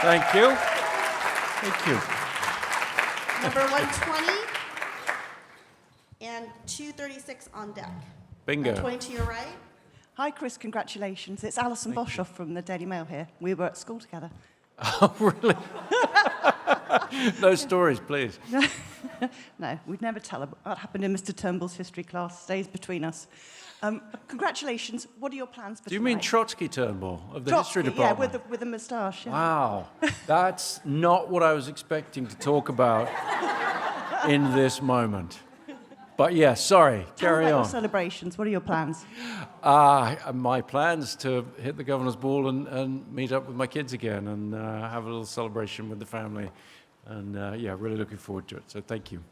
Thank you. Thank you. Number 120 and 236 on deck. Bingo. 120 to your right. Hi, Chris. Congratulations. It's Alison Boshoff from the Daily Mail here. We were at school together. Oh, really? No stories, please. No, we'd never tell her. What happened in Mr. Turnbull's history class stays between us. Congratulations. What are your plans for Do you tonight? mean Trotsky Turnbull of the Trotsky, history department? Yeah, with a moustache. Yeah. Wow, that's not what I was expecting to talk about in this moment. But yeah, sorry, Tell carry me about on. your celebrations. What are your plans? My plans to hit the governor's ball and meet up with my kids again and have a little celebration with the family. And yeah, really looking forward to it. So thank you.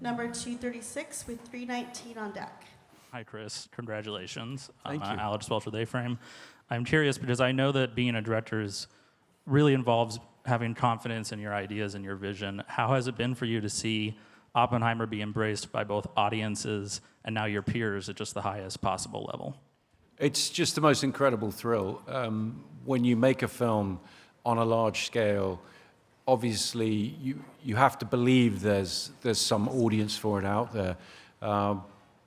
Number 236 with 319 on deck. Hi, Chris. Congratulations. Thank you. Alex Welch with A-Frame. I'm curious because I know that being a director really involves having confidence in your ideas and your vision. How has it been for you to see Oppenheimer be embraced by both audiences and now your peers at just the highest possible level? It's just the most incredible thrill. When you make a film on a large scale, obviously you have to believe there's some audience for it out there.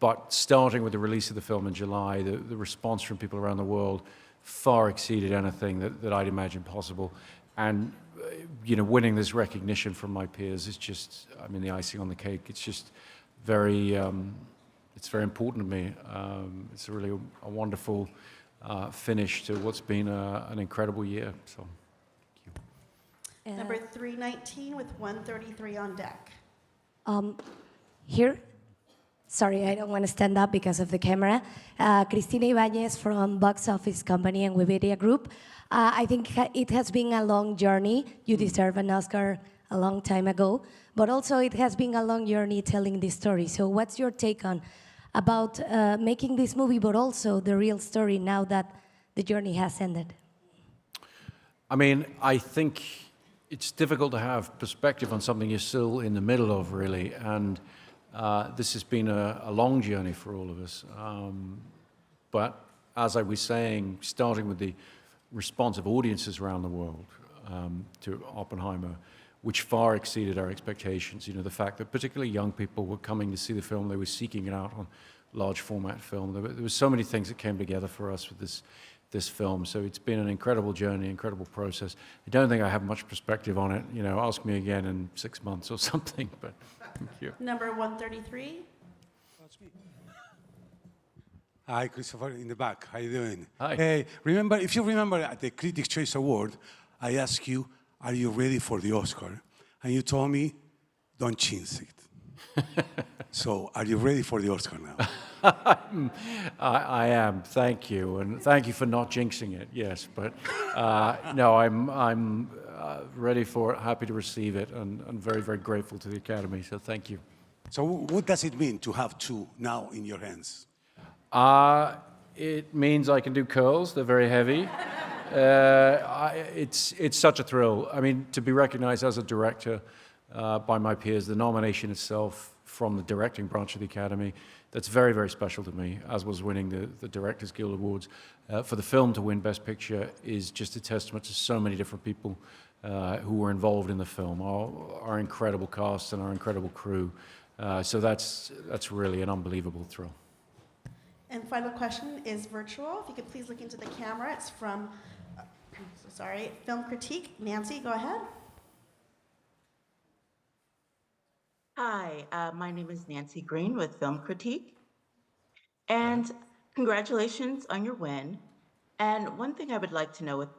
But starting with the release of the film in July, the response from people around the world far exceeded anything that I'd imagined possible. And winning this recognition from my peers is just, the icing on the cake. It's just very, it's very important to me. It's really a wonderful finish to what's been an incredible year. So, thank you. Number 319 with 133 on deck. Here, sorry, I don't want to stand up because of the camera. Cristina Ibanez from Box Office Company and Webedia Group. I think it has been a long journey. You deserve an Oscar a long time ago, but also it has been a long journey telling this story. So what's your take on about making this movie, but also the real story now that the journey has ended? I think it's difficult to have perspective on something you're still in the middle of, really. And this has been a long journey for all of us. But as I was saying, starting with the response of audiences around the world to Oppenheimer, which far exceeded our expectations. The fact that particularly young people were coming to see the film, they were seeking it out on large format film. There were so many things that came together for us with this film. So it's been an incredible journey, incredible process. I don't think I have much perspective on it. Ask me again in 6 months or something, but thank you. Number 133. Hi, Christopher, in the back. How you doing? Hi. Hey, if you remember at the Critics' Choice Award, I asked you, are you ready for the Oscar? And you told me, don't jinx it. So, are you ready for the Oscar now? I am. Thank you, and thank you for not jinxing it. Yes, but no, I'm ready for it. Happy to receive it, and very, very grateful to the Academy. So thank you. So, what does it mean to have two now in your hands? It means I can do curls. They're very heavy. It's such a thrill. To be recognized as a director by my peers, the nomination itself from the directing branch of the Academy, that's very, very special to me, as was winning the Directors Guild Awards. For the film to win Best Picture is just a testament to so many different people who were involved in the film, our incredible cast and our incredible crew. So that's really an unbelievable thrill. And final question is virtual. If you could please look into the camera. It's from, Film Critique. Nancy, go ahead. Hi, my name is Nancy Green with Film Critique. And congratulations on your win. And one thing I would like to know, with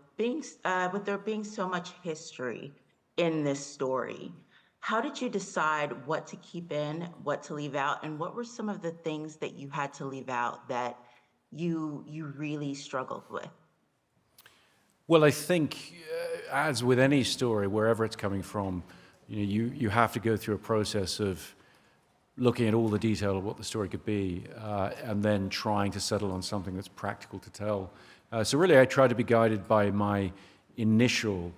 there being so much history in this story, how did you decide what to keep in, what to leave out, and what were some of the things that you had to leave out that you really struggled with? Well, I think, as with any story, wherever it's coming from, you have to go through a process of looking at all the detail of what the story could be, and then trying to settle on something that's practical to tell. So really, I try to be guided by my initial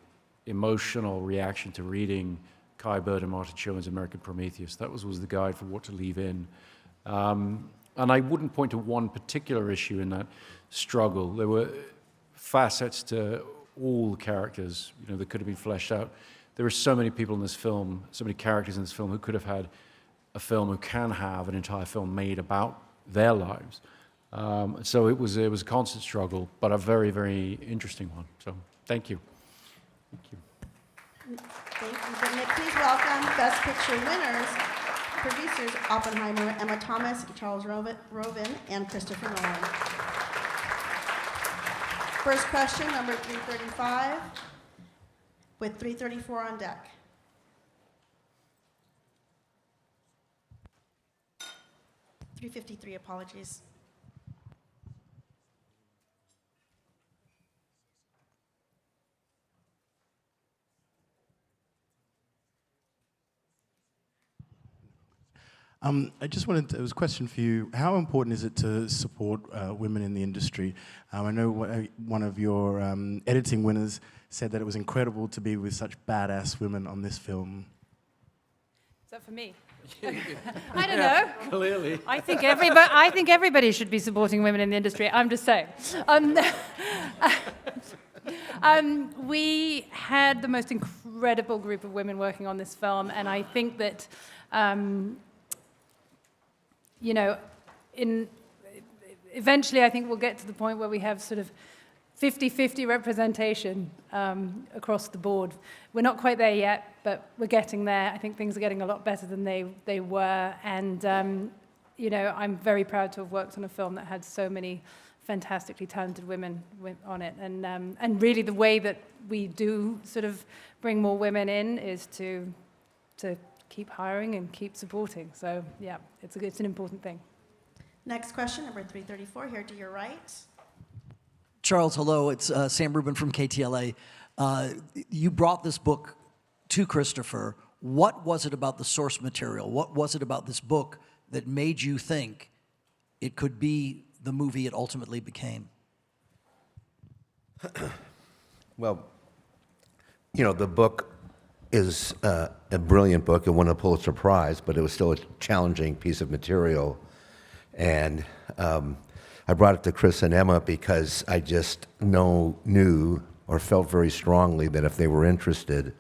emotional reaction to reading Kai Bird and Martin Sherman's American Prometheus. That was the guide for what to leave in. And I wouldn't point to one particular issue in that struggle. There were facets to all the characters, that could have been fleshed out. There are so many people in this film, so many characters in this film who could have had a film, who can have an entire film made about their lives. So it was a constant struggle, but a very, very interesting one. So thank you. Thank you. Thank you. Then please welcome Best Picture winners, producers Oppenheimer, Emma Thomas, Charles Roven, and Christopher Nolan. First question, number 335, with 334 on deck. .353, apologies. I just wanted to, it was a question for you. How important is it to support women in the industry? I know one of your editing winners said that it was incredible to be with such badass women on this film. Is that for me? I don't know. Clearly. I think everybody should be supporting women in the industry. I'm just saying. We had the most incredible group of women working on this film, and I think that eventually I think we'll get to the point where we have sort of 50-50 representation across the board. We're not quite there yet, but we're getting there. I think things are getting a lot better than they were, and I'm very proud to have worked on a film that had so many fantastically talented women on it, and really the way that we do sort of bring more women in is to keep hiring and keep supporting. So yeah, it's an important thing. Next question, number 334, here to your right. Charles, hello. It's Sam Rubin from KTLA. You brought this book to Christopher. What was it about the source material? What was it about this book that made you think it could be the movie it ultimately became? Well, the book is a brilliant book. It won a Pulitzer Prize, but it was still a challenging piece of material. And I brought it to Chris and Emma because I just knew or felt very strongly that if they were interested,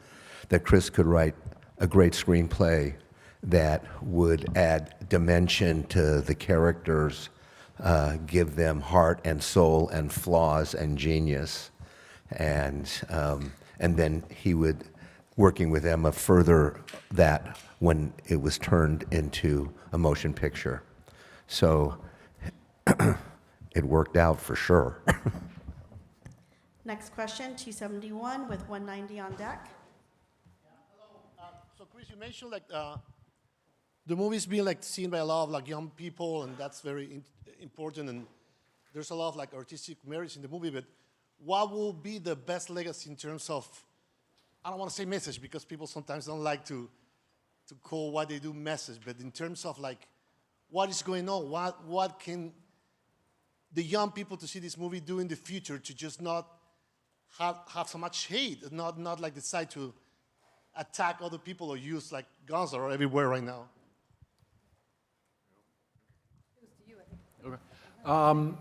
that Chris could write a great screenplay that would add dimension to the characters, give them heart and soul and flaws and genius. And then he would, working with Emma, further that when it was turned into a motion picture. So it worked out for sure. Next question, 271 with 190 on deck. Hello. So Chris, you mentioned the movie's being seen by a lot of young people, and that's very important. And there's a lot of artistic merits in the movie. But what will be the best legacy in terms of, I don't want to say message because people sometimes don't like to call what they do message, but in terms of what is going on, what can the young people to see this movie do in the future to just not have so much hate, not decide to attack other people or use guns that are everywhere right now?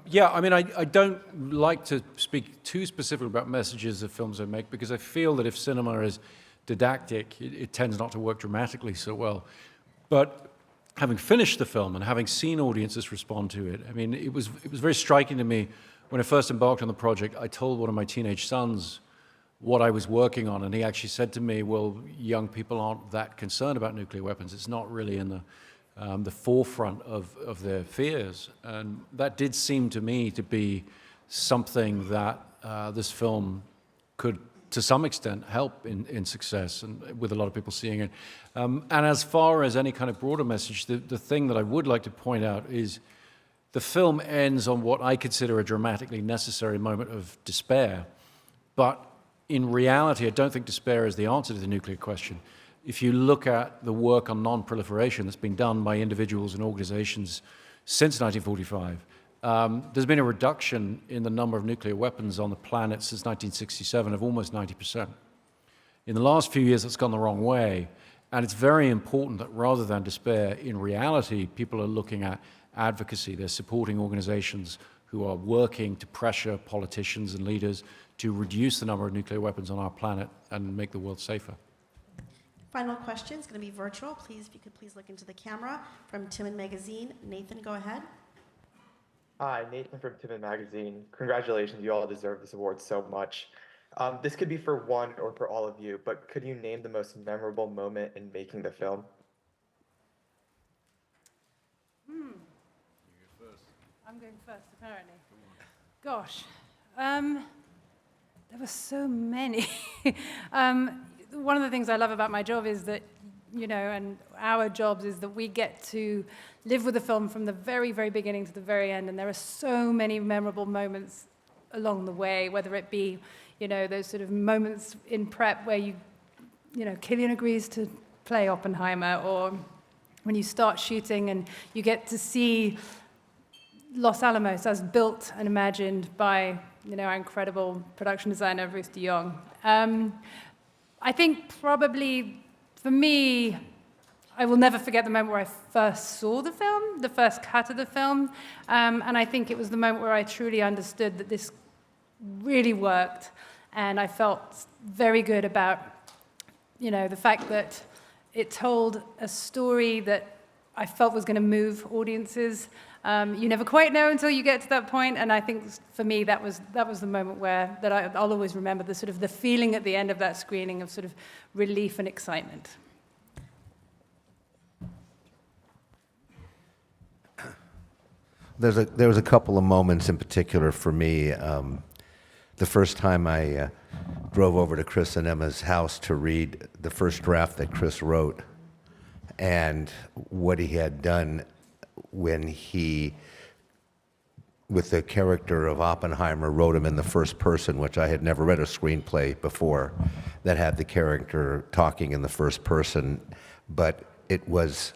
Yeah, I mean, I don't like to speak too specifically about messages of films I make because I feel that if cinema is didactic, it tends not to work dramatically so well. But having finished the film and having seen audiences respond to it, I mean, it was very striking to me when I first embarked on the project. I told one of my teenage sons what I was working on, and he actually said to me, well, young people aren't that concerned about nuclear weapons. It's not really in the forefront of their fears. And that did seem to me to be something that this film could, to some extent, help in success, and with a lot of people seeing it. And as far as any kind of broader message, the thing that I would like to point out is the film ends on what I consider a dramatically necessary moment of despair. But in reality, I don't think despair is the answer to the nuclear question. If you look at the work on non-proliferation that's been done by individuals and organizations since 1945, there's been a reduction in the number of nuclear weapons on the planet since 1967 of almost 90%. In the last few years, it's gone the wrong way, and it's very important that rather than despair, in reality, people are looking at advocacy. They're supporting organizations who are working to pressure politicians and leaders to reduce the number of nuclear weapons on our planet and make the world safer. Final question is going to be virtual. Please, if you could please look into the camera. From Timon Magazine, Nathan, go ahead. Hi, Nathan from Timon Magazine. Congratulations, you all deserve this award so much. This could be for one or for all of you, but could you name the most memorable moment in making the film? I'm going first, apparently. Gosh, there were so many. One of the things I love about my job is that, you know, and our jobs is that we get to live with the film from the very, very beginning to the very end, and there are so many memorable moments along the way, whether it be, you know, those sort of moments in prep where you know, Cillian agrees to play Oppenheimer, or when you start shooting and you get to see Los Alamos as built and imagined by, you know, our incredible production designer, Bruce de Jong. I think probably, for me, I will never forget the moment where I first saw the film, the first cut of the film, and I think it was the moment where I truly understood that this really worked, and I felt very good about, you know, the fact that it told a story that I felt was going to move audiences. You never quite know until you get to that point, and I think for me that was the moment where I'll always remember, the sort of the feeling at the end of that screening of sort of relief and excitement. There was a couple of moments in particular for me. The first time I drove over to Chris and Emma's house to read the first draft that Chris wrote, and what he had done when he, with the character of Oppenheimer, wrote him in the first person, which I had never read a screenplay before that had the character talking in the first person, but it was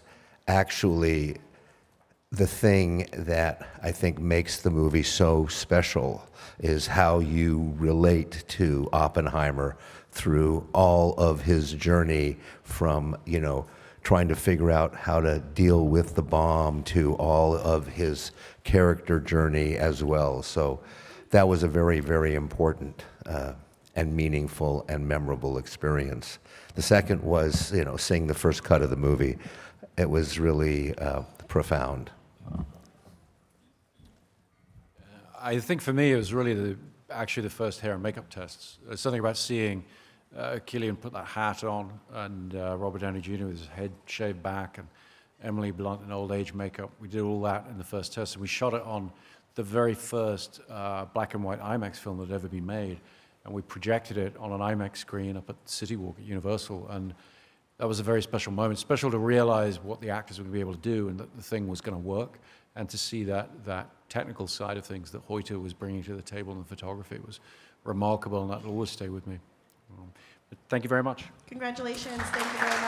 actually the thing that I think makes the movie so special is how you relate to Oppenheimer through all of his journey from, you know, trying to figure out how to deal with the bomb to all of his character journey as well. So that was a very, very important and meaningful and memorable experience. The second was, you know, seeing the first cut of the movie. It was really profound. I think for me it was really actually the first hair and makeup tests. There's something about seeing Cillian put that hat on, and Robert Downey Jr. with his head shaved back, and Emily Blunt in old age makeup. We did all that in the first test, and we shot it on the very first black and white IMAX film that had ever been made, and we projected it on an IMAX screen up at City Walk at Universal, and that was a very special moment. Special to realize what the actors were going to be able to do and that the thing was going to work, and to see that technical side of things that Hoyte was bringing to the table in the photography was remarkable, and that will always stay with me. But thank you very much. Congratulations. Thank you very much.